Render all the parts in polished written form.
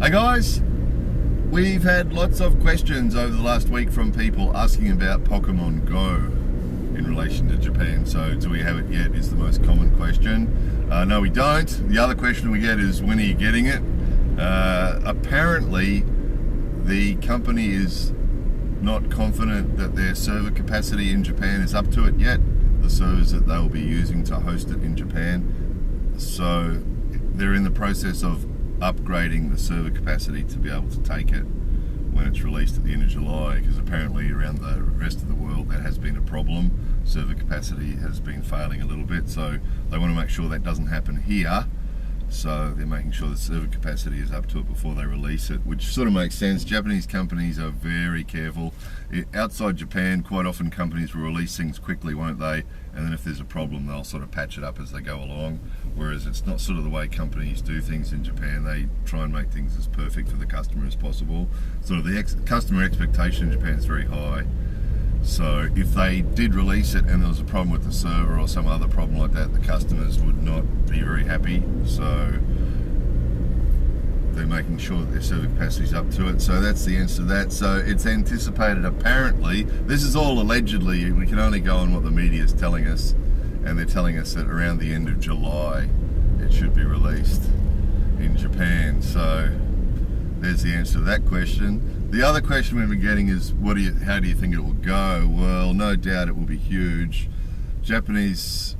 Hey guys, we've had lots of questions over the last week from people asking about Pokemon Go in relation to Japan. So, do we have it yet is the most common question. No, we don't. The other question we get is, when are you getting it? Apparently, the company is not confident that their server capacity in Japan is up to it yet, the servers that they will be using to host it in Japan. So, they're in the process of upgrading the server capacity to be able to take it when it's released at the end of July, because apparently around the rest of the world that has been a problem. Server capacity has been failing a little bit, so they want to make sure that doesn't happen here. So they're making sure the server capacity is up to it before they release it, which sort of makes sense. Japanese companies are very careful. Outside Japan, quite often companies will release things quickly, won't they? And then if there's a problem, they'll sort of patch it up as they go along. Whereas it's not sort of the way companies do things in Japan. They try and make things as perfect for the customer as possible. Sort of the customer expectation in Japan is very high. So if they did release it and there was a problem with the server or some other problem like that, the customers would not be very happy. So they're making sure that their server capacity is up to it. So that's the answer to that. So it's anticipated, apparently, this is all allegedly, we can only go on what the media is telling us, and they're telling us that around the end of July it should be released in Japan. So there's the answer to that question. The other question we've been getting is, how do you think it will go? Well, no doubt it will be huge. Japanese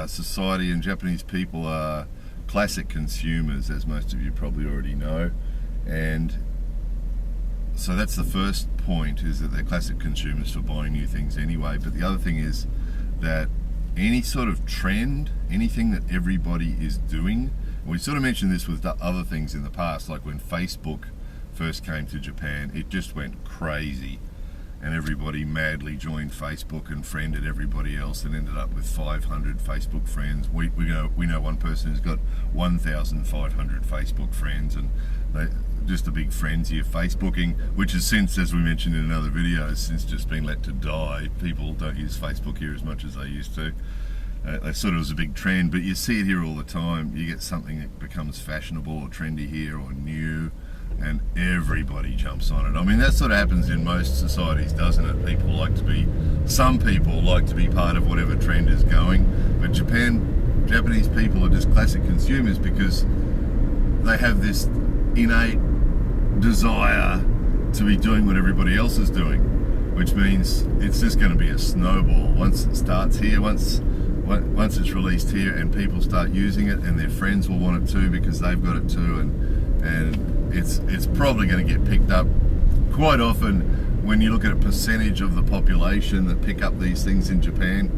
society and Japanese people are classic consumers, as most of you probably already know. And so that's the first point, is that they're classic consumers for buying new things anyway. But the other thing is that any sort of trend, anything that everybody is doing, we sort of mentioned this with other things in the past, like when Facebook first came to Japan, it just went crazy and everybody madly joined Facebook and friended everybody else and ended up with 500 Facebook friends. We know one person who's got 1,500 Facebook friends, and just a big frenzy of Facebooking, which has since, as we mentioned in another video, since just been let to die. People don't use Facebook here as much as they used to. That sort of was a big trend, but you see it here all the time. You get something that becomes fashionable or trendy here or new, and everybody jumps on it. I mean, that sort of happens in most societies, doesn't it? Some people like to be part of whatever trend is going, but Japanese people are just classic consumers because they have this innate desire to be doing what everybody else is doing, which means it's just going to be a snowball. Once it starts here, once it's released here and people start using it, and their friends will want it too because they've got it too, and it's probably going to get picked up quite often. When you look at a percentage of the population that pick up these things in Japan,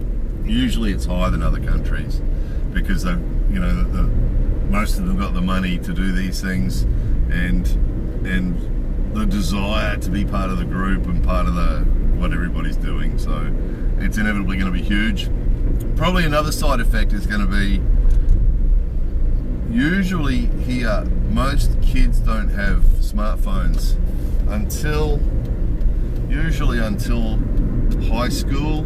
usually it's higher than other countries, because most of them got the money to do these things, and the desire to be part of the group and part of what everybody's doing. So it's inevitably going to be huge. Probably another side effect is going to be, usually here, most kids don't have smartphones until high school.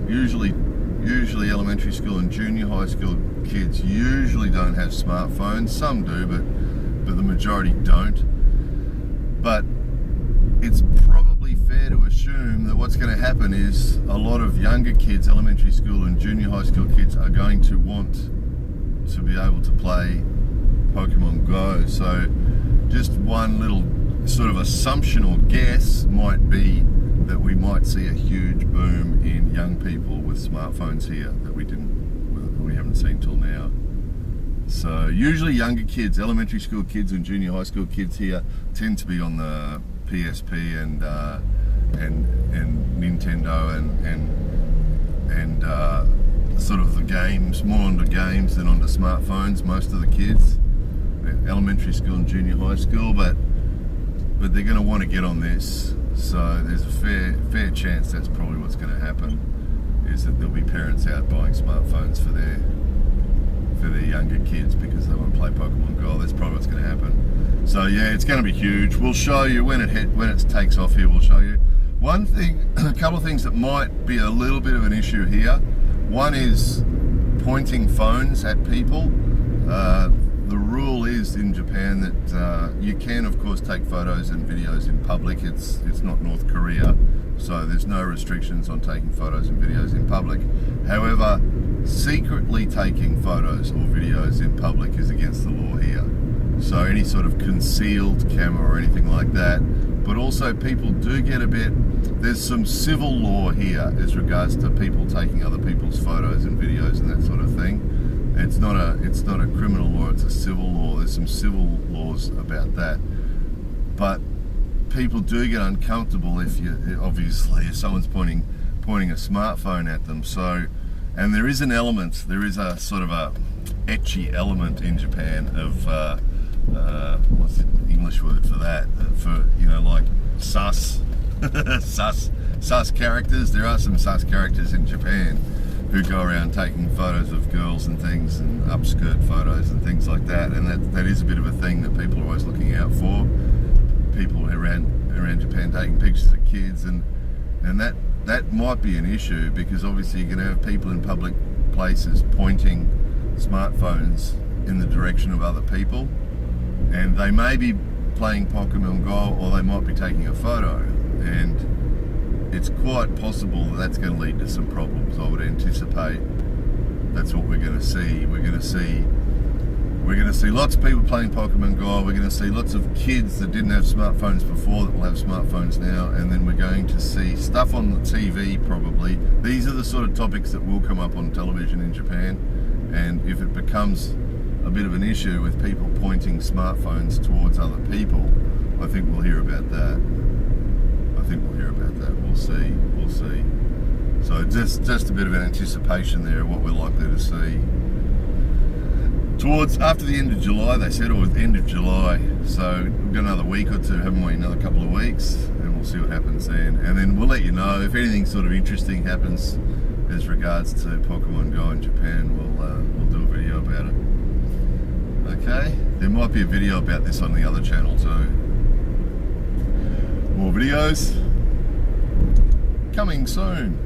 Usually elementary school and junior high school kids usually don't have smartphones. Some do, but the majority don't. But it's probably fair to assume that what's going to happen is a lot of younger kids, elementary school and junior high school kids, are going to want to be able to play Pokemon Go. So just one little sort of assumption or guess might be that we might see a huge boom in young people with smartphones here that we haven't seen till now. So usually younger kids, elementary school kids and junior high school kids here, tend to be on the PSP and Nintendo and sort of the games, more onto games than onto smartphones, most of the kids, elementary school and junior high school, but they're going to want to get on this. So there's a fair chance that's probably what's going to happen, is that there'll be parents out buying smartphones for their younger kids because they want to play Pokemon Go. That's probably what's going to happen. So yeah, it's going to be huge. We'll show you when it takes off here. We'll show you one thing, a couple of things that might be a little bit of an issue here. One is pointing phones at people. The rule is in Japan that You can, of course, take photos and videos in public. It's not North Korea, so there's no restrictions on taking photos and videos in public. However, secretly taking photos or videos in public is against the law here. So any sort of concealed camera or anything like that. But also people do get a bit, there's some civil law here as regards to people taking other people's photos and videos and that sort of thing. It's not a criminal law, it's a civil law. There's some civil laws about that. But people do get uncomfortable if someone's pointing a smartphone at them. So, and there is a sort of a etchy element in Japan of what's the English word for that? For, like sus characters. There are some sus characters in Japan who go around taking photos of girls and things, and upskirt photos and things like that. And that is a bit of a thing that people are always looking out for. People around Japan taking pictures of kids, and that might be an issue, because obviously you're going to have people in public places pointing smartphones in the direction of other people, and they may be playing Pokemon Go, or they might be taking a photo, and it's quite possible that that's going to lead to some problems. I would anticipate that's what we're going to see. We're going to see lots of people playing Pokemon Go. We're going to see lots of kids that didn't have smartphones before that will have smartphones now, and then we're going to see stuff on the TV probably. These are the sort of topics that will come up on television in Japan, and if it becomes a bit of an issue with people pointing smartphones towards other people, I think we'll hear about that. We'll see. So just a bit of an anticipation there of what we're likely to see towards after the end of July, they said, or the end of July. So we've got another week or two, haven't we? Another couple of weeks, and we'll see what happens then. And then we'll let you know if anything sort of interesting happens as regards to Pokemon Go in Japan. We'll do a video about it. Okay, there might be a video about this on the other channel too. More videos coming soon.